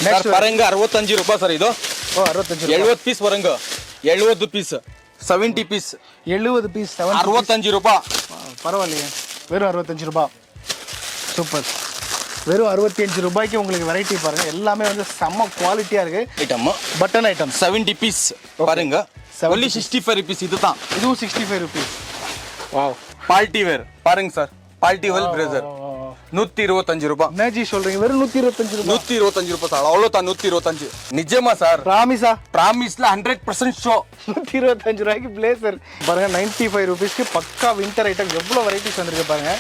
Next பாருங்க 65 ರೂಪಾಯಿ sir ಇದು. ಓ 65 70 ಪೀಸ್ ಬರಂಗ 70 ಪೀಸ್ 70 ಪೀಸ್ 70 பீஸ் 65 ರೂಪಾಯಿ. பரவாயில்லையே, வெறும் 65 ரூபாய். சூப்பர். வெறும் 65 ரூபாய்க்கு உங்களுக்கு வெரைட்டி பாருங்க, எல்லாமே வந்து செம்ம குவாலிட்டியா இருக்கு. ஐட்டம் பட்டன் ஐட்டம் 70 பீஸ் பாருங்க. only 65 rupees இதுதான். இதுவும் 65 rupees. வாவ். பார்ட்டி வேர் பாருங்க சார், பார்ட்டி வேர் பிரேசர் 125 ரூபாய். என்னஜி சொல்றீங்க, வெறும் 125 ரூபாய்? 125 ரூபாய் சார், அவ்வளவுதான். 125 நிஜமா சார்? பிராமிஸா? பிராமிஸ்ல 100% ஷோ. 125 ரூபாய்க்கு பிளேசர் பாருங்க. 95 ரூபீஸ்க்கு பக்கா வின்டர் ஐட்டம். எவ்வளவு வெரைட்டிஸ் வந்திருக்கு பாருங்க,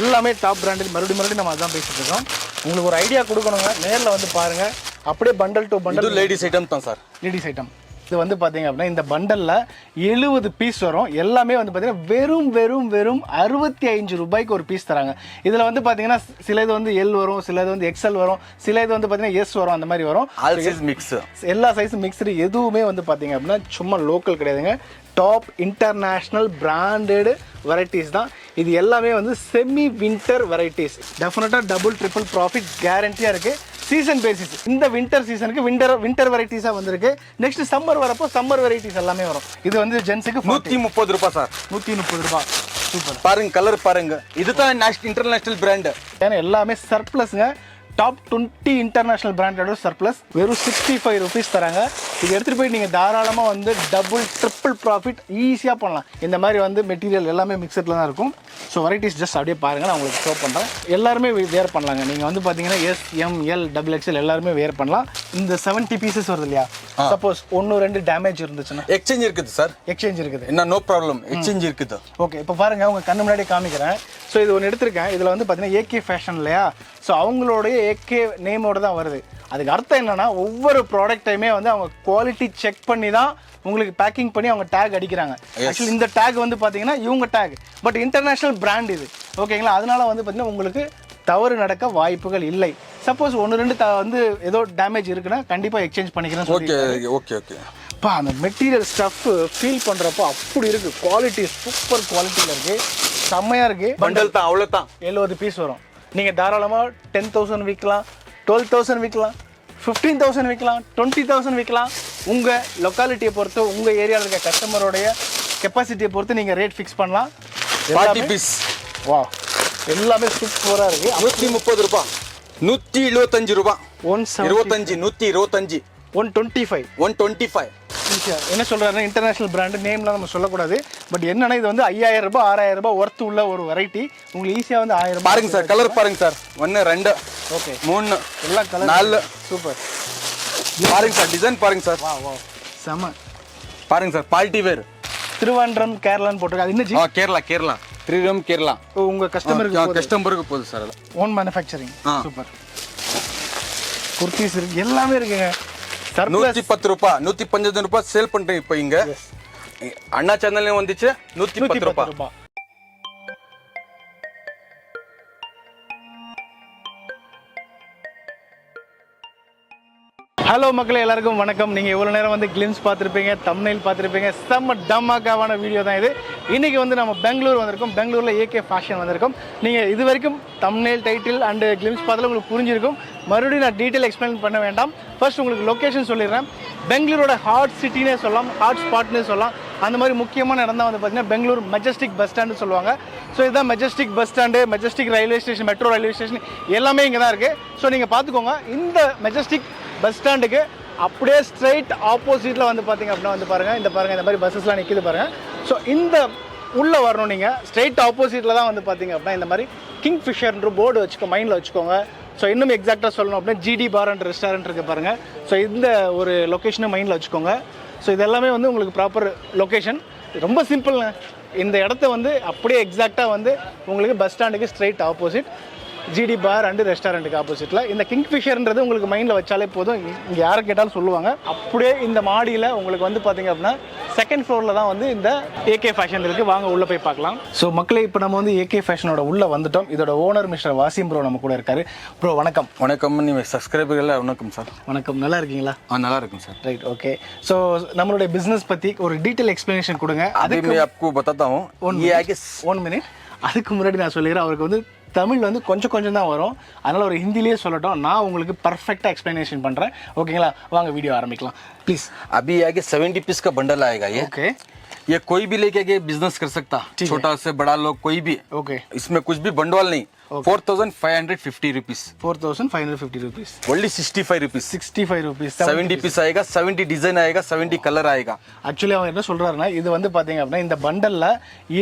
எல்லாமே டாப் பிராண்டட். மறுபடியும் நம்ம அதான் பேசிட்டு இருக்கோம். உங்களுக்கு ஒரு ஐடியா கொடுக்கணுங்க, நேரில் வந்து பாருங்க. அப்படியே பண்டல் டு பண்டல். இது லேடிஸ் ஐட்டம் தான் சார், லேடிஸ் ஐட்டம். இது வந்து பார்த்தீங்க அப்படின்னா இந்த பண்டலில் 70 பீஸ் வரும். எல்லாமே வந்து பார்த்தீங்கன்னா வெறும் வெறும் வெறும் 65 ரூபாய்க்கு ஒரு பீஸ் தராங்க. இதில் வந்து பார்த்தீங்கன்னா சில இது வந்து எல் வரும், சில இது வந்து எக்ஸ்எல் வரும், சில இது வந்து பார்த்தீங்கன்னா எஸ் வரும், அந்த மாதிரி வரும். ஆல் சைஸ் மிக்ஸ், எல்லா சைஸும் மிக்ஸ்டு. எதுவுமே வந்து பார்த்தீங்க அப்படின்னா சும்மா லோக்கல் கிடையாதுங்க, டாப் இன்டர்நேஷ்னல் பிராண்டட் வெரைட்டிஸ் தான் இது. எல்லாமே வந்து செமி வின்டர் வெரைட்டிஸ். டெஃபினட்டாக டபுள் ட்ரிபிள் ப்ராஃபிட் கேரண்டியாக இருக்குது. Season basis. இந்த வின்டர் சீசனுக்கு வின்டர் வெரைட்டிஸாக வந்திருக்கு. நெக்ஸ்ட் சம்மர் வரப்போ சம்மர் வெரைட்டிஸ் எல்லாமே வரும். இது வந்து ஜென்ஸுக்கு 130 ரூபாய் சார். 130 ரூபாய். சூப்பர். பாருங்க கலர் பாருங்க, இதுதான் இன்டர்நேஷனல் பிராண்ட். ஏன்னா எல்லாமே சர்ப்ளஸ்ங்க. டாப் 20 இன்டர்நேஷனல் பிராண்டோட சர்ப்ளஸ் வெறும் 65 ரூபீஸ் தராங்க. இது எடுத்துகிட்டு போய் நீங்கள் தாராளமாக வந்து டபுள் ட்ரிபிள் ப்ராஃபிட் ஈஸியாக பண்ணலாம். இந்த மாதிரி வந்து மெட்டீரியல் எல்லாமே மிக்சரில் தான் இருக்கும். ஸோ வெரைட்டிஸ் ஜஸ்ட் அப்படியே பாருங்கள், நான் உங்களுக்கு ஷோ பண்ணுறேன். எல்லாருமே வேர் பண்ணலாங்க. நீங்கள் வந்து பார்த்தீங்கன்னா S, M, L, double XL எல்லாருமே வேர் பண்ணலாம். இந்த 70 பீசஸ் வருது இல்லையா, சப்போஸ் 1-2 டேமேஜ் இருந்துச்சுன்னா எக்ஸ்சேஞ்ச் இருக்குது சார். எக்ஸ்சேஞ்ச் இருக்குது, என்ன நோ ப்ராப்ளம், எக்ஸ்சேஞ்ச் இருக்குது. ஓகே. இப்போ பாருங்கள், உங்கள் கண்ணு முன்னாடி காமிக்கிறேன். ஸோ இது ஒன்று எடுத்திருக்கேன். இதில் வந்து பார்த்தீங்கன்னா ஏகே ஃபேஷன் இல்லையா, ஸோ அவங்களுடைய ஏகே நேமோடு தான் வருது. அதுக்கு அர்த்தம் என்னன்னா, ஒவ்வொரு ப்ராடக்டையுமே வந்து அவங்க குவாலிட்டி செக் பண்ணி தான் உங்களுக்கு பேக்கிங் பண்ணி அவங்க டேக் அடிக்கிறாங்க. ஆக்சுவலி இந்த டேக் வந்து பார்த்தீங்கன்னா இவங்க டேக், பட் இன்டர்நேஷ்னல் பிராண்ட் இது, ஓகேங்களா? அதனால வந்து பார்த்தீங்கன்னா உங்களுக்கு தவறு நடக்க வாய்ப்புகள் இல்லை. சப்போஸ் 1-2 வந்து ஏதோ டேமேஜ் இருக்குன்னா கண்டிப்பாக எக்ஸ்சேஞ்ச் பண்ணிக்கிறேன். Okay okay okay. அப்பா அந்த மெட்டீரியல் ஸ்டஃப் ஃபீல் பண்ணுறப்போ அப்படி இருக்குது. குவாலிட்டி சூப்பர் குவாலிட்டியில் இருக்குது, செம்மையாக இருக்குது. பண்டல் தான், அவ்வளோதான். 70 பீஸ் வரும். நீங்கள் தாராளமாக 10,000 விற்கலாம், 12,000 விற்கலாம், 15,000 விற்கலாம், 20,000 விற்கலாம். உங்கள் லொக்காலிட்டியை பொறுத்து, உங்கள் ஏரியாவில் இருக்க கஸ்டமரோடைய கெப்பாசிட்டியை பொறுத்து நீங்கள் ரேட் ஃபிக்ஸ் பண்ணலாம். 40 பீஸ். வா, எல்லாமே சூப்பராக இருக்குது. 130 ரூபாய், 175 ரூபாய், 125, 125, 125, 125. என்ன சொல்கிறாருன்னா இன்டர்நேஷ்னல் பிராண்டு நேம்லாம் நம்ம சொல்லக்கூடாது. பட் என்னன்னா இது வந்து 5,000 ரூபாய் 6,000 ரூபாய் ஒர்த்து உள்ள ஒரு வெரைட்டி. உங்களுக்கு ஈஸியாக வந்து 1000 பாருங்க சார், கலர் பாருங்க சார். 1 2 ஓகே 3 எல்லாம் கலர் 4. சூப்பர். பாருங்க சார், டிசைன் பாருங்க சார். வா வா செம. பாருங்க சார், பார்ட்டி வேர். திருவாண்டம் கேரளான்னு போட்டிருக்காங்க. அது என்ன? கேரளா திருவம் கேரளா. உங்கள் கஸ்டமருக்கு போகுது சார். அது ஓன் மேனுஃபேக்சரிங். சூப்பர். குர்த்திஸ் இருக்கு, எல்லாமே இருக்குங்க. 110 ரூபாய், 115 ரூபாய் சேல் பண்றேன் இப்போ இங்க. அண்ணா சேனல்ல வந்துச்சு 110 ரூபாய். ஹலோ மக்களே, எல்லாருக்கும் வணக்கம். நீங்கள் எவ்வளோ நேரம் வந்து கிளிம்ஸ் பார்த்துருப்பீங்க, தம்ப்நெயில் பார்த்துருப்பீங்க. செம்ம டம்மாக்காவான வீடியோ தான் இது. இன்றைக்கி வந்து நம்ம பெங்களூர் வந்திருக்கோம். பெங்களூரில் ஏகே ஃபேஷன் வந்திருக்கோம். நீங்கள் இது வரைக்கும் தம்ப்நெயில், டைட்டில் அண்டு கிளிம்ஸ் பார்த்தாலும் உங்களுக்கு புரிஞ்சிருக்கும். மறுபடியும் நான் டீட்டெயில் எக்ஸ்பிளைன் பண்ண வேண்டாம். ஃபர்ஸ்ட் உங்களுக்கு லொக்கேஷன் சொல்லிடுறேன். பெங்களூரோட ஹாட் சிட்டினே சொல்லலாம், ஹாட் ஸ்பாட்னே சொல்லலாம். அந்த மாதிரி முக்கியமான இடம் தான் வந்து பார்த்தீங்கன்னா பெங்களூர் மெஜஸ்டிக் பஸ் ஸ்டாண்டு சொல்லுவாங்க. ஸோ இதுதான் Majestic bus stand, Majestic railway station, metro railway station எல்லாமே இங்கே தான் இருக்குது. ஸோ நீங்கள் பார்த்துக்கோங்க, இந்த மெஜஸ்டிக் பஸ் ஸ்டாண்டுக்கு அப்படியே ஸ்ட்ரைட் ஆப்போசிட்டில் வந்து பார்த்தீங்க அப்படின்னா வந்து பாருங்கள், இந்த மாதிரி பஸ்ஸஸ்லாம் நிற்கிது பாருங்கள். ஸோ இந்த உள்ளே வரணும், நீங்கள் ஸ்ட்ரைட் ஆப்போசிட்டில் தான் வந்து பார்த்தீங்க அப்படின்னா இந்த மாதிரி கிங்ஃபிஷர்ன்ற போர்டு மைண்டில் வச்சுக்கோங்க. ஸோ இன்னும் எக்ஸாக்டாக சொல்லணும் அப்படின்னா ஜிடி பார் அண்ட் ரெஸ்டாரண்ட் இருக்குது பாருங்கள். ஸோ இந்த ஒரு லொக்கேஷனை மைண்டில் வச்சுக்கோங்க. ஸோ இது எல்லாமே வந்து உங்களுக்கு ப்ராப்பர் லொக்கேஷன். ரொம்ப சிம்பிள்ங்க. இந்த இடத்த வந்து அப்படியே எக்ஸாக்டாக வந்து உங்களுக்கு பஸ் ஸ்டாண்டுக்கு straight opposite, GT bar and ரெஸ்டாரண்ட்டுக்கு ஆப்போசிட்டில். இந்த கிங்ஃபிஷர்ன்றது உங்களுக்கு மைண்டில் வச்சாலே போதும். இங்கே யாரை கேட்டாலும் சொல்லுவாங்க. அப்படியே இந்த மாடியில் உங்களுக்கு வந்து பார்த்தீங்க அப்படின்னா செகண்ட் ஃப்ளோரில் தான் வந்து இந்த ஏகே ஃபேஷன் இருக்குது. வாங்க உள்ளே போய் பார்க்கலாம். ஸோ மக்களே, இப்போ நம்ம வந்து ஏகே ஃபேஷனோட உள்ளே வந்துட்டோம். இதோட ஓனர் மிஸ்டர் வாசிம் ப்ரோ நம்ம கூட இருக்காரு. ப்ரோ வணக்கம். வணக்கம். நீங்கள் சப்ஸ்கிரைபர்கள் வணக்கம் சார். வணக்கம், நல்லா இருக்கீங்களா? நல்லா இருக்கும் சார். Right, okay. ஸோ நம்மளுடைய பிஸ்னஸ் பற்றி ஒரு டீட்டெயில் எக்ஸ்ப்ளனேஷன் கொடுங்க. அதுக்கு आपको बताता हूँ. 1 minute. அதுக்கு முன்னாடி நான் சொல்லிடுறேன், அவருக்கு வந்து தமிழ் வந்து கொஞ்சம் கொஞ்சம் தான் வரும், அதனால் ஒரு ஹிந்திலேயே சொல்லட்டும், நான் உங்களுக்கு பர்ஃபெக்டாக எக்ஸ்ப்ளனேஷன் பண்ணுறேன். ஓகேங்களா, வாங்க வீடியோ आरंभिக்கலாம் ப்ளீஸ். अभी आगे 70 पीस का बंडल आएगा ये. ओके, ये कोई भी लेके के बिजनेस कर सकता, छोटा से बड़ा लोग कोई भी. ओके, इसमें कुछ भी बंडवाल नहीं. 4550 rupees. 4550 rupees. Only 65 rupees. 65 rupees. 70 piece आएगा, 70 डिजाइन आएगा, 70 कलर आएगा. ஆக்சுவலி அவங்க என்ன சொல்றாருன்னா, இது வந்து பாத்தீங்க அப்படின்னா இந்த பண்டல்ல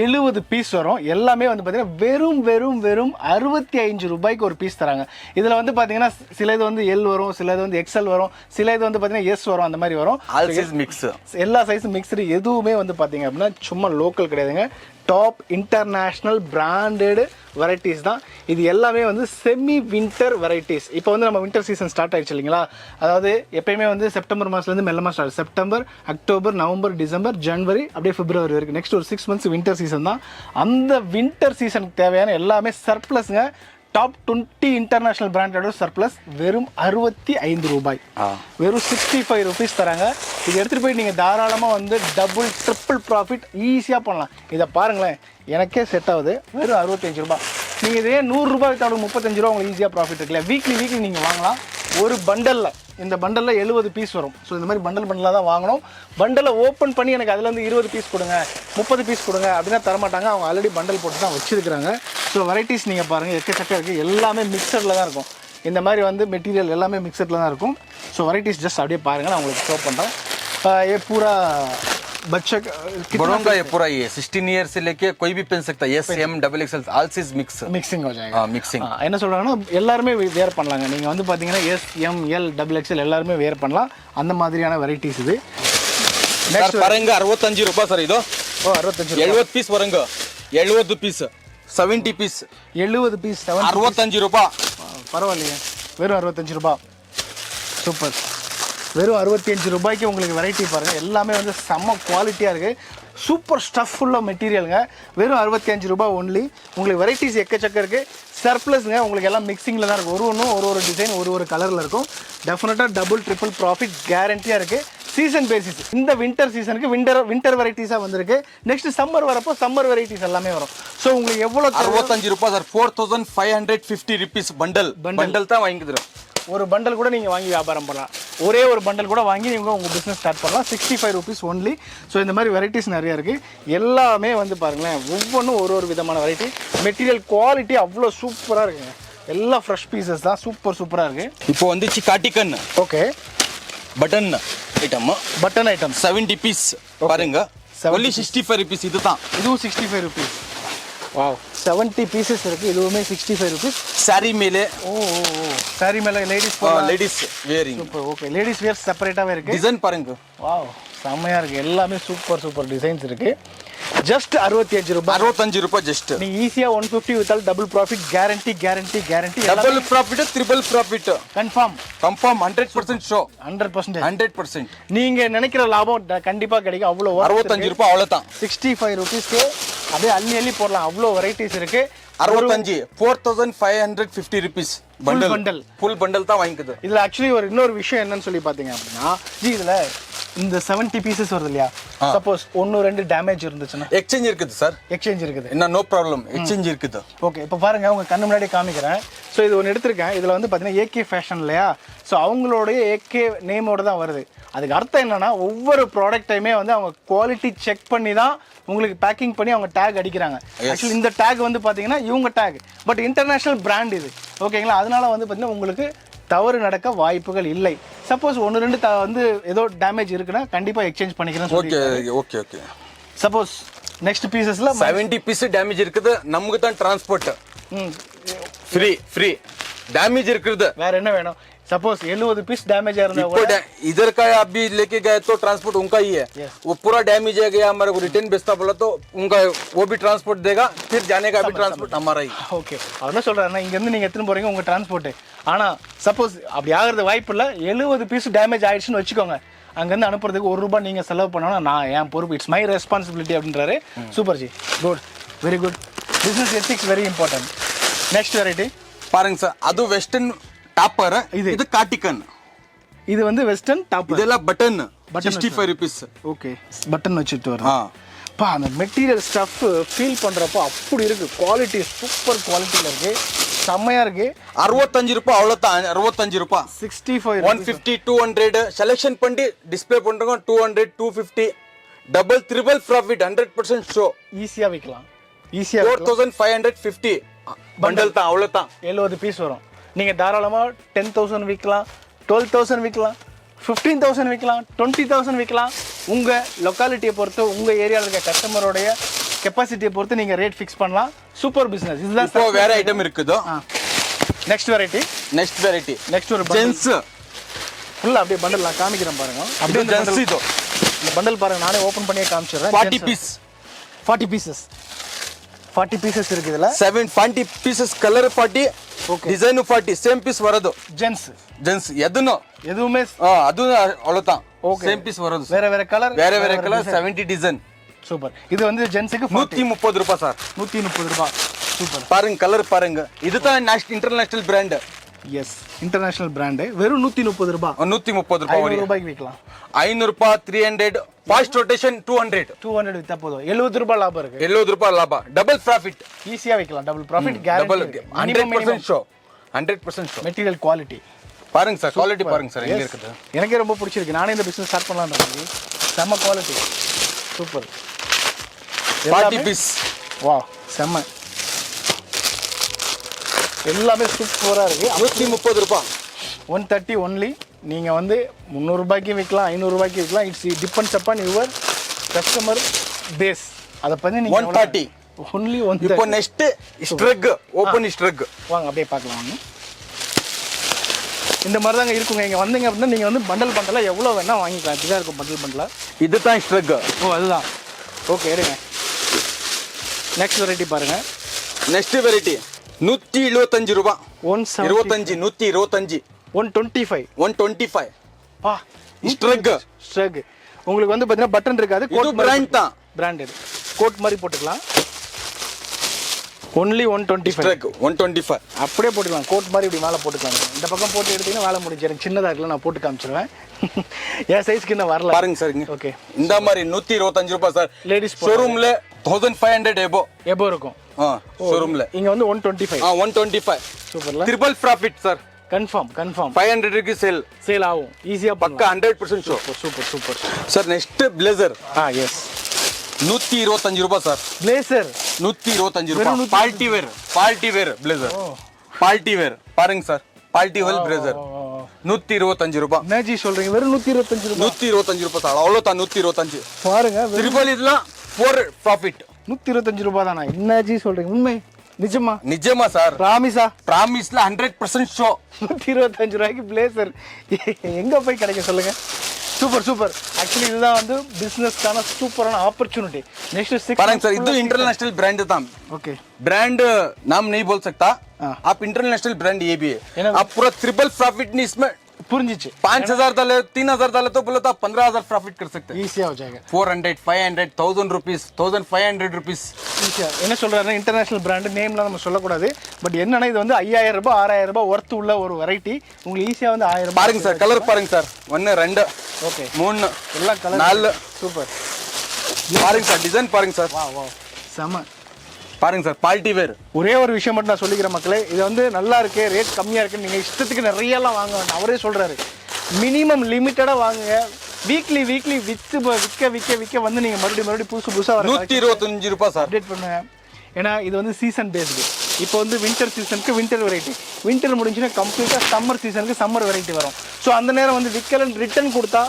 70 பீஸ் வரும். எல்லாமே வந்து பாத்தீங்கன்னா வெறும் வெறும் வெறும் 65 ரூபாய்க்கு ஒரு பீஸ் தராங்க. இதுல வந்து பாத்தீங்கன்னா சில இது வந்து எல் வரும், சில இது வந்து எக்ஸ்எல் வரும், சில இது வந்து பாத்தீங்கன்னா எஸ் வரும், அந்த மாதிரி வரும். ஆல் சைஸ் மிக்ஸ், எல்லா சைஸும் மிக்ஸ்டு. எதுவுமே வந்து பாத்தீங்க அப்படின்னா சும்மா லோக்கல் கிடையாதுங்க, டாப் இன்டர்நேஷ்னல் பிராண்டட் வெரைட்டிஸ் தான் இது. எல்லாமே வந்து செமி வின்டர் வெரைட்டிஸ். இப்போ வந்து நம்ம வின்டர் சீசன் ஸ்டார்ட் ஆயிடுச்சு இல்லைங்களா, அதாவது எப்பயுமே வந்து செப்டம்பர் மாதத்துலேருந்து மெல்லமாக start, September, October, November, December, ஜனவரி, அப்படியே பிப்ரவரி வரைக்கும் நெக்ஸ்ட் ஒரு 6 months வின்டர் சீசன் தான். அந்த வின்டர் சீசனுக்கு தேவையான எல்லாமே சர்ப்ளஸ்ங்க. டாப் 20 இன்டர்நேஷனல் பிராண்டோட சர்ப்ளஸ் வெறும் 65 ரூபாய், வெறும் 65 ருபீஸ் தராங்க. இது எடுத்துகிட்டு போய் நீங்கள் தாராளமாக வந்து டபுள் ட்ரிபிள் ப்ராஃபிட் ஈஸியாக பண்ணலாம். இதை பாருங்களேன், எனக்கே செட் ஆகுது. வெறும் 65 ரூபாய். நீங்கள் இதே 100 ரூபாய் வித்தாலும் 35 ரூபா உங்களுக்கு ஈஸியாக ப்ராஃபிட் இருக்குல்ல. வீக்லி நீங்கள் வாங்கலாம். ஒரு பண்டலில், இந்த பண்டலில் 70 பீஸ் வரும். ஸோ இந்த மாதிரி பண்டலாக தான் வாங்கணும். பண்டலை ஓப்பன் பண்ணி எனக்கு அதுலேருந்து 20 பீஸ் கொடுங்க, 30 பீஸ் கொடுங்க அப்படின்னா தரமாட்டாங்க. அவங்க ஆல்ரெடி பண்டல் போட்டு தான் வச்சுருக்கிறாங்க. ஸோ வெரைட்டிஸ் நீங்கள் பாருங்கள், எக்கச்சக்க இருக்குது. எல்லாமே மிக்சரில் தான் இருக்கும். இந்த மாதிரி வந்து மெட்டீரியல் எல்லாமே மிக்சரில் தான் இருக்கும். ஸோ வெரைட்டிஸ் ஜஸ்ட் அப்படியே பாருங்கள், நான் உங்களுக்கு ஷோ பண்ணுறேன். ये पूरा बच्चा बड़ों का ये पूरा ये 16 ईयर से लेके कोई भी पहन सकता है. S M double XL all size mix mixing हो जाएगा. मिक्सिंग என்ன சொல்றாங்கன்னா எல்லாரும் வேர் பண்ணலாங்க. நீங்க வந்து பாத்தீங்கன்னா S M L double XL எல்லாரும் வேர் பண்ணலாம். அந்த மாதிரியான வெரைட்டிஸ் இது. நெக்ஸ்ட் பாருங்க 65 ரூபாய் சார். இதோ 65 70 பீஸ் வருங்க. 70 பீஸ், 70 பீஸ், 70 பீஸ், 65 ரூபாய். பரவாயில்லையே, வெறும் 65 ரூபாய். சூப்பர். வெறும் 65 ரூபாய்க்கு உங்களுக்கு வெரைட்டி பாருங்கள். எல்லாமே வந்து செம்ம குவாலிட்டியாக இருக்குது. சூப்பர் ஸ்டஃப் ஃபுல்லாக மெட்டீரியலுங்க. வெறும் 65 ரூபாய் ஒன்லி. உங்களுக்கு வெரைட்டிஸ் எக்கச்சக்கம் இருக்குது. சர்ப்ளஸ்ங்க. உங்களுக்கு எல்லாம் மிக்சிங்கில் தான் இருக்கும். ஒரு டிசைன் ஒரு கலரில் இருக்கும். டெஃபினட்டாக டபுள் ட்ரிபிள் ப்ராஃபிட் கேரண்டியாக இருக்குது. Season basis. இந்த வின்டர் சீசனுக்கு வின்டர் வெரைட்டிஸாக வந்திருக்கு. நெக்ஸ்ட் சம்மர் வரப்போ சம்மர் வெரைட்டிஸ் எல்லாமே வரும். ஸோ உங்களுக்கு எவ்வளோ 65 ரூபாய் சார். 4550 ருபீஸ் பண்டல் தான் வாங்கிக்கிறோம். ஒரு பண்டல் கூட நீங்கள் வாங்கி வியாபாரம் பண்ணலாம். ஒரே ஒரு பண்டல் கூட வாங்கி நீங்கள் உங்கள் பிஸ்னஸ் ஸ்டார்ட் பண்ணலாம். 65 ருபீஸ் ஒன்லி. ஸோ இந்த மாதிரி வெரைட்டிஸ் நிறையா இருக்குது. எல்லாமே வந்து பாருங்களேன், ஒவ்வொன்றும் ஒரு விதமான வெரைட்டி. மெட்டீரியல் குவாலிட்டி அவ்வளோ சூப்பராக இருக்குங்க. எல்லாம் ஃப்ரெஷ் பீசஸ் தான். சூப்பராக இருக்குது. இப்போ வந்துச்சு காட்டிக்கன். ஓகே, பட்டன் ஐட்டம் 70 பீஸ் பாருங்க. Only 65 rupees. இதுதான், இதுவும் 65 ருபீஸ். வாவ், 70 பீசஸ் இருக்கு. இதுவுமே 65 ருபீஸ். சாரி மேலே, சாரி மேலே ladies wearing. Super. Okay, ladies wear செப்பரேட்டாவே இருக்கு. டிசைன் பாருங்க. வாவ், செம்மையா இருக்கு. எல்லாமே சூப்பர் டிசைன்ஸ் இருக்கு. ஜஸ்ட் 65 ரூபாய். 65 ரூபாய் ஜஸ்ட். நீங்க ஈஸியா 150 வித்தால் double profit guarantee. Double profit, triple profit confirm 100% sure. 100%. நீங்க நினைக்கிற லாபம் கண்டிப்பா கிடைக்கும். அவ்வளோ 65 ரூபாய் அவ்வளவுதான். 65 ருபீஸ்க்கு அப்படியே அள்ளி போடலாம். அவ்வளோ வெரைட்டிஸ் இருக்கு. 65 4550 ருபீஸ் பண்டல். ஃபுல் பண்டல் தான் வாங்கிக்குது. இதுல ஆக்சுவலி இன்னொரு விஷயம் என்னன்னு சொல்லி பாத்தீங்க அப்படின்னா, இதுல இந்த 70 பீசஸ் வருது இல்லையா, சப்போஸ் 1-2 டேமேஜ் இருந்துச்சுன்னா எக்ஸ்சேஞ்ச் இருக்குது சார். எக்ஸ்சேஞ்ச் இருக்குது. என்ன, நோ ப்ராப்ளம், எக்ஸ்சேஞ்ச் இருக்குது. ஓகே, இப்போ பாருங்க, உங்க கண்ணு முன்னாடி காமிக்கிறேன். ஸோ இது ஒன்று எடுத்திருக்கேன். இதில் வந்து பார்த்தீங்கன்னா ஏகே ஃபேஷன் இல்லையா, ஸோ அவங்களுடைய ஏகே நேமோட தான் வருது. அதுக்கு அர்த்தம் என்னன்னா, ஒவ்வொரு ப்ராடக்டையுமே வந்து அவங்க குவாலிட்டி செக் பண்ணி தான் உங்களுக்கு பேக்கிங் பண்ணி அவங்க டேக் அடிக்கிறாங்க. ஆக்சுவலி இந்த டேக் வந்து பார்த்தீங்கன்னா இவங்க டேக், பட் இன்டர்நேஷனல் பிராண்ட் இது. ஓகேங்களா, அதனால வந்து பார்த்தீங்கன்னா உங்களுக்கு தவறு நடக்க வாய்ப்புகள் இல்லை. சப்போஸ் 1-2 வந்து ஏதோ டேமேஜ் இருக்குன்னா கண்டிப்பாக எக்ஸ்சேஞ்ச் பண்ணிக்கிறேன். ஓகே. சப்போஸ் நெக்ஸ்ட் பீசஸ்ல 70 பீஸ் டேமேஜ் இருக்குது, நமக்கு தான் டிரான்ஸ்போர்ட் ஃப்ரீ. டேமேஜ் இருக்குது, வேற என்ன வேணும்? सपोज 70 पीस डैमेज इधर का अभी लेके गए तो ट्रांसपोर्ट उनका ही है. वो पूरा डैमेज है गया, हमारे को रिटर्न बेचता बोला तो उनका वो भी ट्रांसपोर्ट देगा, फिर जाने का भी ट्रांसपोर्ट हमारा ही. ஓகே, அவன சொல்றானே இங்க இருந்து நீங்க எத்தனை போறீங்க உங்க டிரான்ஸ்போர்ட். ஆனா சப்போஸ் அப்படி ஆகிறது வாய்ப்பு இல்ல. 70 பீஸ் டேமேஜ் ஆயிடுச்சுன்னு வச்சுக்கோங்க, அங்கேருந்து அனுப்புறதுக்கு ₹1 நீங்கள் செலவு பண்ணணும், நான் என் பொறுப்பு, இட்ஸ் மை ரெஸ்பான்சிபிலிட்டி அப்படின்றாரு. Super G, good, very good. Business ethics very important. Next variety பாருங்க சார், அது வெஸ்டர்ன் டாப்பர், இது காட்டிக்கன். இது வந்து வெஸ்டர்ன் டாப், இதெல்லாம் பட்டன் 65 rupees. ஓகே, பட்டன் வச்சுட்டு வரோம். பா அந்த மெட்டீரியல் ஸ்டஃப் ஃபீல் பண்ணுறப்போ அப்படி இருக்குது, குவாலிட்டி சூப்பர் குவாலிட்டியில் இருக்குது, செம்மையாக இருக்குது. 65 ரூபாய் அவ்வளோதான், 65 ரூபாய். 65 150 200 செலெக்ஷன் பண்ணி டிஸ்ப்ளே பண்ணுறோம். 200 250 டபுள் ட்ரிபிள் ப்ராஃபிட் 100% ஷோ. ஈஸியாக விற்கலாம், ஈஸியாக 4550 பண்டல் தான், அவ்வளோதான். 70 பீஸ் வரும். நீங்கள் தாராளமாக 10,000 விற்கலாம், 12,000 விற்கலாம், 15,000 விற்கலாம், 20,000 விற்கலாம். உங்கள் லொக்காலிட்டியை பொறுத்து, உங்கள் ஏரியாவில் இருக்க கஸ்டமரோடைய கெப்பாசிட்டியை பொறுத்து நீங்கள் ரேட் ஃபிக்ஸ் பண்ணலாம். Super business. இதுதான் இப்போ வேற ஐட்டம் இருக்குதோ. நெக்ஸ்ட் வெரைட்டி நெக்ஸ்ட் ஒரு ஜென்ஸ் ஃபுல்லாக அப்படியே பண்டல் நான் காமிக்கிறேன் பாருங்க. அப்படியே ஜென்ஸ் இதோ இந்த பண்டல் பாருங்க, நானே ஓப்பன் பண்ணியே காமிச்சிடுறேன். 40 பீஸ் 40 பீசஸ் 40 பீசஸ் இருக்குது இதில். 40 pieces colour 40 design 40 same piece வரது. ஜென்ஸ் எதுவுமே அது அவ்வளோதான், சேம் பீஸ் வரது. வேற கலர் 70 டிசைன். சூப்பர். இது வந்து ஜென்ஸுக்கு 130 ரூபாய் சார். 130 ரூபாய். சூப்பர். பாருங்க கலர் பாருங்க, இதுதான் international brand. Yes, international brand. வெறும் 130 ரூபாய். 130 ரூபாய் ரூபாய்க்கு விற்கலாம். 500 ரூபாய் 300 ஃபாஸ்ட் ரொட்டேஷன் 200 வித்தா போதும். 70 ரூபாய் லாபம் இருக்கு. 70 ரூபாய் லாபம், டபுள் ப்ராஃபிட். ஈஸியா விற்கலாம். Double profit guarantee. 100% sure. 100% show. Material quality பாருங்க சார், குவாலிட்டி பாருங்க சார், எங்க இருக்குது. எனக்கே ரொம்ப பிடிச்சிருக்கு. நானே இந்த பிசினஸ் ஸ்டார்ட் பண்ணலாம்னு. செம்ம குவாலிட்டி. சூப்பர். 40 பீஸ். வாவ், செம்ம. எல்லாமே சூப்பரா இருக்கு. 130 ரூபாய். 130 ஒன்லி. நீங்கள் வந்து 300 ரூபாய்க்கு விற்கலாம், 500 ரூபாய்க்கு விற்கலாம். It's depends upon your customer base. அதை பற்றி நீங்கள் 130 ஒன்லி 130. இப்போ நெக்ஸ்ட் ஸ்ட்ரக் ஓப்பன் ஸ்ட்ரக் வாங்க அப்படியே பார்க்கலாம். வாங்க, இந்த மாதிரி தாங்க இருக்குங்க. இங்கே வந்தீங்க அப்படின்னா நீங்கள் வந்து பண்டலாக எவ்வளோ வேணால் வாங்கிக்கலாம். இப்படி தான் இருக்கும் பண்டலாக. இதுதான் ஸ்ட்ரக். ஓ, அதுதான். ஓகே, எடுங்க. நெக்ஸ்ட் வெரைட்டி பாருங்கள். நெக்ஸ்ட் வெரைட்டி 175 ரூபாய். 125 125 125 பா. ஸ்ட்ரக் உங்களுக்கு வந்து பார்த்தீங்கன்னா பட்டன் இருக்காது. கோட் பிராண்ட் தான், பிராண்டட் கோட் மாதிரி போட்டுக்கலாம். ஒன்லி 125 ஸ்ட்ரக் 125 அப்படியே போட்டுக்கலாம். கோட் மாதிரி இப்படி மேலே போட்டுக்கலாம். இந்த பக்கம் போட்டு எடுத்தீங்கன்னா வேலை முடிஞ்சு. எனக்கு சின்னதாக இருக்குல்ல, நான் போட்டு காமிச்சிருவேன். என் சைஸ்க்கு இன்னும் வரல. பாருங்க சார். ஓகே, இந்த மாதிரி 125 ரூபாய் சார். லேடிஸ் ஷோரூம்ல 1500 எபோ இருக்கும். ஷோரூம்ல இங்க வந்து 125. 125 சூப்பர்ல. Triple profit sir. கன்ஃபார்ம் 500 க்கு சேல் ஆகும். ஈஸியா பக்கா 100% show. Super sir next blazer. Yes, 125 ரூபாய் சார். பிளேசர் 125 ரூபாய். Party wear blazer. Party wear பாருங்க சார். பார்ட்டி வேர் பிளேசர் 125 ரூபாய். மேஜி சொல்றீங்க? வெறும் 125 ரூபாய். 125 ரூபாய் சார், அவ்வளவுதான். 125 பாருங்க. ட்ரிபிள் இதெல்லாம் 4 ப்ராஃபிட். 125 ரூபாய் தானா? என்னஜி சொல்றீங்க? உண்மை? நிஜமா சார்? பிராமிஸ்ல 100% ஷோ. 125 ரூபாய்க்கு பிளேசர் எங்க போய் கிடைக்க சொல்லுங்க. சூப்பர். ஆக்சுவலி இதுதான் வந்து பிசினஸ்க்கான சூப்பரான ஆப்பர்चुनिटी. नेक्स्ट 6 पारंग सर, ಇದು इंटरनेशनल ब्रांड था. ओके, ब्रांड नाम नहीं बोल सकता. आप इंटरनेशनल ब्रांड ये भी है. आप पूरा ट्रिपल प्रॉफिट नहीं इसमें पुरंजीचे 5000 डाले 3000 डाले तो बोला तो 15000 प्रॉफिट कर सकते हैं. ईजी हो जाएगा. 400 500 1000 rupees 1500 rupees. என்ன சொல்றாரு, இன்டர்நேஷனல் பிராண்ட் நேம்லாம் நம்ம சொல்லக்கூடாது. பட் என்னன்னா இது வந்து 5000 ரூபாய் 6000 ரூபாய் ஒர்த் உள்ள ஒரு வெரைட்டி. உங்களுக்கு ஈஸியா வந்து 1000 ரூபாய். பாருங்க சார், கலர் பாருங்க சார். 1 2 ஓகே 3 எல்லாம் கலர் 4. சூப்பர். பாருங்க சார், டிசைன் பாருங்க சார். வாவ் செம. பாருங்க சார், பார்ட்டி வேர். ஒரே ஒரு விஷயம் மட்டும் நான் சொல்லிக்கிறேன் மக்களே, இது வந்து நல்லா இருக்கு, ரேட் கம்மியா இருக்கு, நீங்க இஷ்டத்துக்கு நிறையலாம் வாங்க வேண்டாம். அவரே சொல்றாரு மினிமம் லிமிட்டடா வாங்குங்க. வீக்லி விற்க வந்து நீங்க மறுபடியும் புதுசா வர 125 ரூபாய் சார் அப்டேட் பண்ணுங்க. ஏன்னா இது வந்து சீசன் பேஸ்டு. இப்போ வந்து வின்டர் சீசனுக்கு வின்டர் வெரைட்டி, வின்டர் முடிஞ்சுன்னா கம்ப்ளீட்டாக சம்மர் சீசனுக்கு சம்மர் வெரைட்டி வரும். ஸோ அந்த நேரம் வந்து விற்கலன்னு ரிட்டன் கொடுத்தா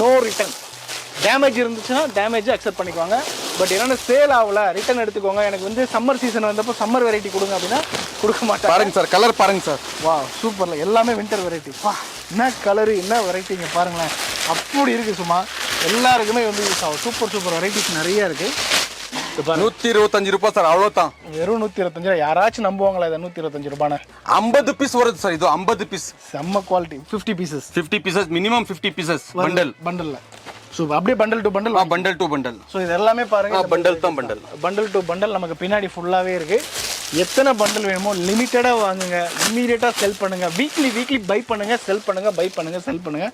நோ ரிட்டன். டேமேஜ் இருந்துச்சுன்னா டேமேஜ் அக்செப்ட் பண்ணிக்குவாங்க. பட் என்னென்ன சேல் ஆகல ரிட்டன் எடுத்துக்கோங்க. எனக்கு வந்து சம்மர் சீசன் வந்தப்போ சம்மர் வெரைட்டி கொடுங்க அப்படின்னா கொடுக்க மாட்டாங்க. பாருங்க சார், கலர் பாருங்க சார். வா சூப்பர்ல, எல்லாமே வின்டர் வெரைட்டி. வா என்ன கலரு, என்ன வெரைட்டிங்க பாருங்களேன், அப்படி இருக்கு. சும்மா எல்லாருக்குமே வந்து யூஸ் ஆகும். சூப்பர் வெரைட்டிஸ் நிறைய இருக்கு. 125 ரூபாய் சார், அவ்வளோதான். வெறும் 125 ரூபாய். யாராச்சும் நம்புவாங்களா இதை 125 ரூபாய்? 50 பீஸ் வருது சார். இது 50 பீஸ், செம்ம குவாலிட்டி. 50 பீசஸ் மினிமம் 50 பீசஸ் பண்டல்ல. சூப்பர். அப்படியே bundle to bundle. Bundle to bundle. So இது எல்லாமே பாருங்க, பண்டல் தான் பண்டல். பண்டல் டு பண்டல் நமக்கு பின்னாடி ஃபுல்லாவே இருக்கு. எத்தனை பண்டல் வேணுமோ லிமிட்டடாக வாங்குங்க, இம்மீடியட்டாக செல் பண்ணுங்கள், வீக்லி பை பண்ணுங்கள், செல் பண்ணுங்கள்.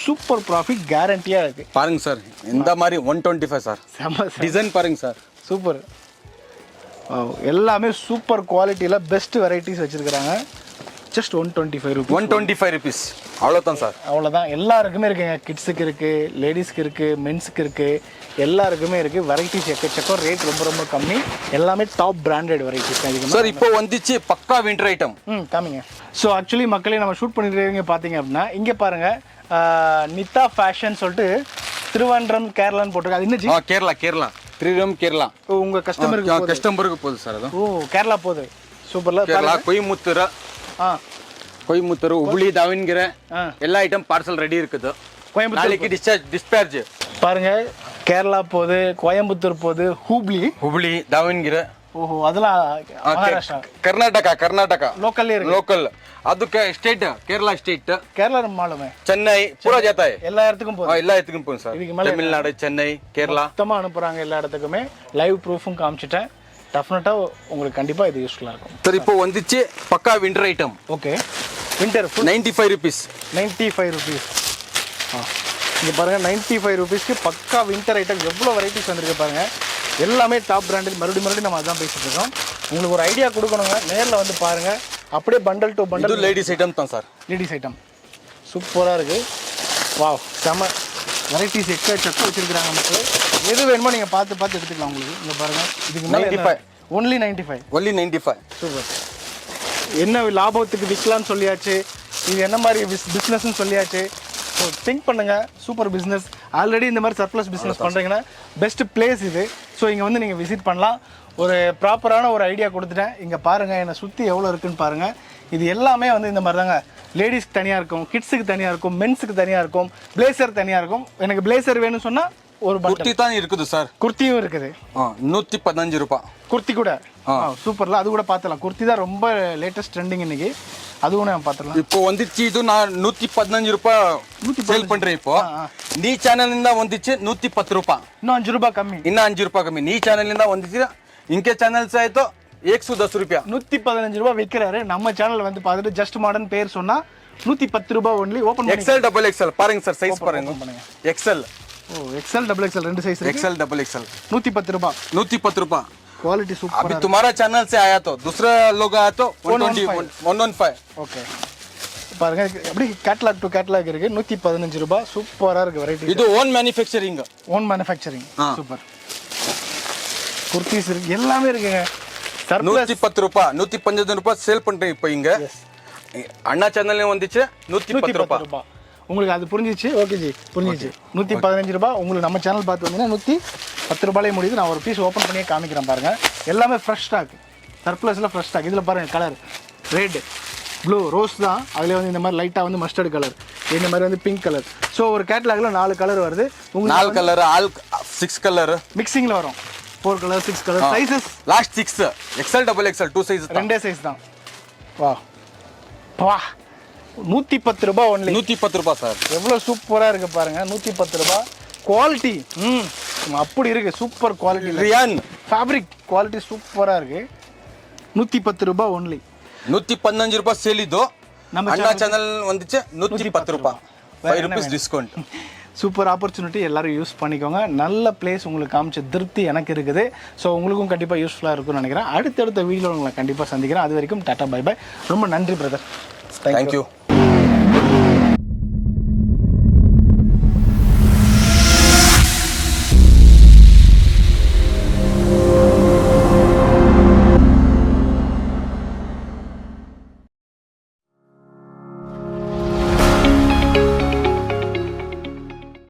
சூப்பர் ப்ராஃபிட் கேரண்டியாக இருக்குது. பாருங்க சார், இந்த மாதிரி 125 சார். டிசைன் பாருங்க சார், சூப்பர். எல்லாமே சூப்பர் குவாலிட்டியில் பெஸ்ட் வெரைட்டிஸ் வச்சுருக்குறாங்க. Just 125 rupees. 125 rupees அவ்வளோதான் சார். அவ்வளோதான். எல்லாருக்குமே இருக்குங்க. கிட்ஸுக்கு இருக்குது, லேடிஸ்க்கு இருக்குது, மென்ஸுக்கு இருக்குது, எல்லாருக்குமே இருக்குது. வெரைட்டிஸ் எக்கச்சக்கம், ரேட் ரொம்ப கம்மி. எல்லாமே டாப் பிராண்டட் வெரைட்டிஸ் தான் சார். இப்போ வந்துச்சு பக்கா வின்டர் ஐட்டம். காமிங்க. ஸோ ஆக்சுவலி மக்களே நம்ம ஷூட் பண்ணிட்டு பார்த்தீங்க அப்படின்னா இங்கே பாருங்கள், நித்தா ஃபேஷன் சொல்லிட்டு திருவாண்டம் கேரளான்னு போட்டிருக்கு. அது இன்னும் கேரளா திருவம் கேரளா. உங்கள் கஸ்டமருக்கு போகுது சார். அது கேரளா போகுது. சூப்பர்ல. கேரளா கோயம்புத்தூர் ಹುಬ್ಳಿ ದಾವಣಗೆರೆ எல்லா ஐட்டம் பார்சல் ரெடி இருக்குது. நாளைக்கு டிஸ்பேட்ச் பாருங்க. கேரளா போகுது, கோயம்புத்தூர் போகுது, ಹುಬ್ಳಿ ದಾವಣಗೆರೆ. ஓஹோ, அதெல்லாம் மகாராஷ்டிரா கர்நாடகா லோக்கல்லே இருக்கு. லோக்கல் அதுக்கு ஸ்டேட் கேரளா மாலுமே சென்னை பூரா ஜாத்தா எல்லா இடத்துக்கும் போகுது. எல்லா இடத்துக்கும் போகும் சார். தமிழ்நாடு, சென்னை, கேரளா மொத்தமா அனுப்புறாங்க எல்லா இடத்துக்குமே. லைவ் ப்ரூஃபும் காமிச்சிட்டேன். டெஃபினட்டாக உங்களுக்கு கண்டிப்பாக இது யூஸ்ஃபுல்லாக இருக்கும். சார் இப்போ வந்துச்சு பக்கா winter item. Okay, winter 95 rupees. 95 rupees. இங்கே பாருங்கள், 95 rupeesக்கு பக்கா வின்டர் ஐட்டம். எவ்வளோ வெரைட்டிஸ் வந்துருக்கு பாருங்கள். எல்லாமே டாப் பிராண்டட். மறுபடியும் நம்ம அதான் பேசிட்டு இருக்கோம். உங்களுக்கு ஒரு ஐடியா கொடுக்கணுங்க, நேரில் வந்து பாருங்கள். அப்படியே bundle to bundle. Ladies item தான் சார். லேடிஸ் ஐட்டம் சூப்பராக இருக்குது. வாவ், செம வெரைட்டிஸ் எக்கச்சக்கம் வச்சுருக்கிறாங்க மக்கள். எது வேணுமோ நீங்கள் பார்த்து எடுத்துக்கலாம். உங்களுக்கு இங்கே பாருங்கள், இதுக்கு 95 ஒன்லி 95. சூப்பர். என்ன லாபத்துக்கு விற்கலான்னு சொல்லியாச்சு, இது என்ன மாதிரி பிஸ்னஸ்ன்னு சொல்லியாச்சு. ஸோ திங்க் பண்ணுங்கள், சூப்பர் பிஸ்னஸ். ஆல்ரெடி இந்த மாதிரி சர்ப்ளஸ் பிஸ்னஸ் பண்ணுறீங்கன்னா பெஸ்ட் பிளேஸ் இது. ஸோ இங்கே வந்து நீங்கள் விசிட் பண்ணலாம். ஒரு ப்ராப்பரான ஒரு ஐடியா கொடுத்துட்டேன். இங்கே பாருங்கள், என்னை சுற்றி எவ்வளோ இருக்குதுன்னு பாருங்கள். இது எல்லாமே வந்து இந்த மாதிரி தாங்க. லேடிஸ்க்கு தனியாக இருக்கும், கிட்ஸுக்கு தனியாக இருக்கும், மென்ஸுக்கு தனியாக இருக்கும், பிளேசர் தனியாக இருக்கும். எனக்கு பிளேசர் வேணும்னு சொன்னால் ஒரு குர்த்தி தான் இருக்குது சார். குர்த்தியும் இருக்குது. 115 ரூபாய் குர்த்தி கூட. சூப்பர்ல, அது கூட பார்த்துலாம். குர்த்தி தான் ரொம்ப லேட்டஸ்ட் ட்ரெண்டிங் இன்னைக்கு. அதுவும் நம்ம பார்த்துலாம். இப்போ வந்துச்சு இது நான் 115 ரூபாய் சேல் பண்றேன். இப்போ நீ சேனல்லிಂದ வந்துச்சு 110 ரூபாய். இன்னும் 5 ரூபாய் கம்மி. இன்னும் 5 ரூபாய் கம்மி. நீ சேனல்லிಂದ வந்துச்சு இன்கே சேனல்ஸ் ஆயிட்டோ 110 ரூபாய். 115 ரூபாய் விற்கிறாரு. நம்ம சேனல் வந்து பார்த்துட்டு ஜஸ்ட் மாடர்ன் பேர் சொன்னா 110 ரூபாய் ஒன்லி. ஓபன் பண்ணி XL XXL பாருங்க சார், சைஸ் பாருங்க. XL XL XXL ரெண்டு சைஸ் இருக்கு. XL XXL 110 रुपए. 110 रुपए. Quality super. अभी तुम्हारा चैनल से आया तो दूसरा लोग आया तो 115. ओके. பாருங்க, அப்படி கேட்டலாக் டு கேட்டலாக் இருக்கு. 115 ரூபாய். சூப்பரா இருக்கு வெரைட்டி. இது ஓன் மேனுஃபேக்சரிங். சூப்பர். குர்தீஸ் இருக்கு, எல்லாமே இருக்குங்க. 110 ரூபாய் 115 ரூபாய் சேல் பண்றேன் இப்போ இங்க. அண்ணா சேனல்ல வந்துச்சு 110 ரூபாய். உங்களுக்கு அது புரிஞ்சிச்சு? ஓகே ஜி, புரிஞ்சிச்சு. 115 ரூபாய். உங்களுக்கு நம்ம சேனல் பார்த்து வந்தீங்கன்னா 110 ரூபாயிலே முடியுது. நான் ஒரு பீஸ் ஓப்பன் பண்ணியே காமிக்கிறேன் பாருங்க. எல்லாமே ஃப்ரெஷ் ஸ்டாக், சர்ப்ளஸில் ஃப்ரெஷ் ஸ்டாக். இதில் பாருங்கள், கலர் ரெட், ப்ளூ, ரோஸ் தான். அதில் வந்து இந்த மாதிரி லைட்டாக வந்து மஸ்டர்ட் கலர், இந்த மாதிரி வந்து பிங்க் கலர். ஸோ ஒரு கேட்டலாகில் 4 கலர் வருது. உங்களுக்கு 4 கலர், 6 கலர் மிக்சிங்கில் வரும். 4 colour, 6 colour. Sizes last 6 XL XXL 2 size, ரெண்டே சைஸ் தான். வா வா 110 ரூபாய் ஒன்லி. 110 ரூபாய் சார். எவ்வளோ சூப்பராக இருக்குது பாருங்கள். 110 ரூபாய். குவாலிட்டி அப்படி இருக்குது. Super quality. Ryan fabric quality சூப்பராக இருக்குது. 110 ரூபாய் ஒன்லி. 115 ரூபாய் சேல். இது நம்ம அண்ணா சேனல் வந்துச்சு 110 ரூபாய். 5 rupees டிஸ்கவுண்ட். சூப்பர் ஆப்பர்ச்சுனிட்டி, எல்லாரும் யூஸ் பண்ணிக்கோங்க. நல்ல பிளேஸ் உங்களுக்கு காமிச்ச திருப்தி எனக்கு இருக்குது. ஸோ உங்களுக்கும் கண்டிப்பாக யூஸ்ஃபுல்லாக இருக்கும்னு நினைக்கிறேன். அடுத்தடுத்த வீடியோவில் உங்களை கண்டிப்பாக சந்திக்கிறேன். அது வரைக்கும் டாட்டா பை பை. ரொம்ப நன்றி பிரதர். தேங்க்யூ.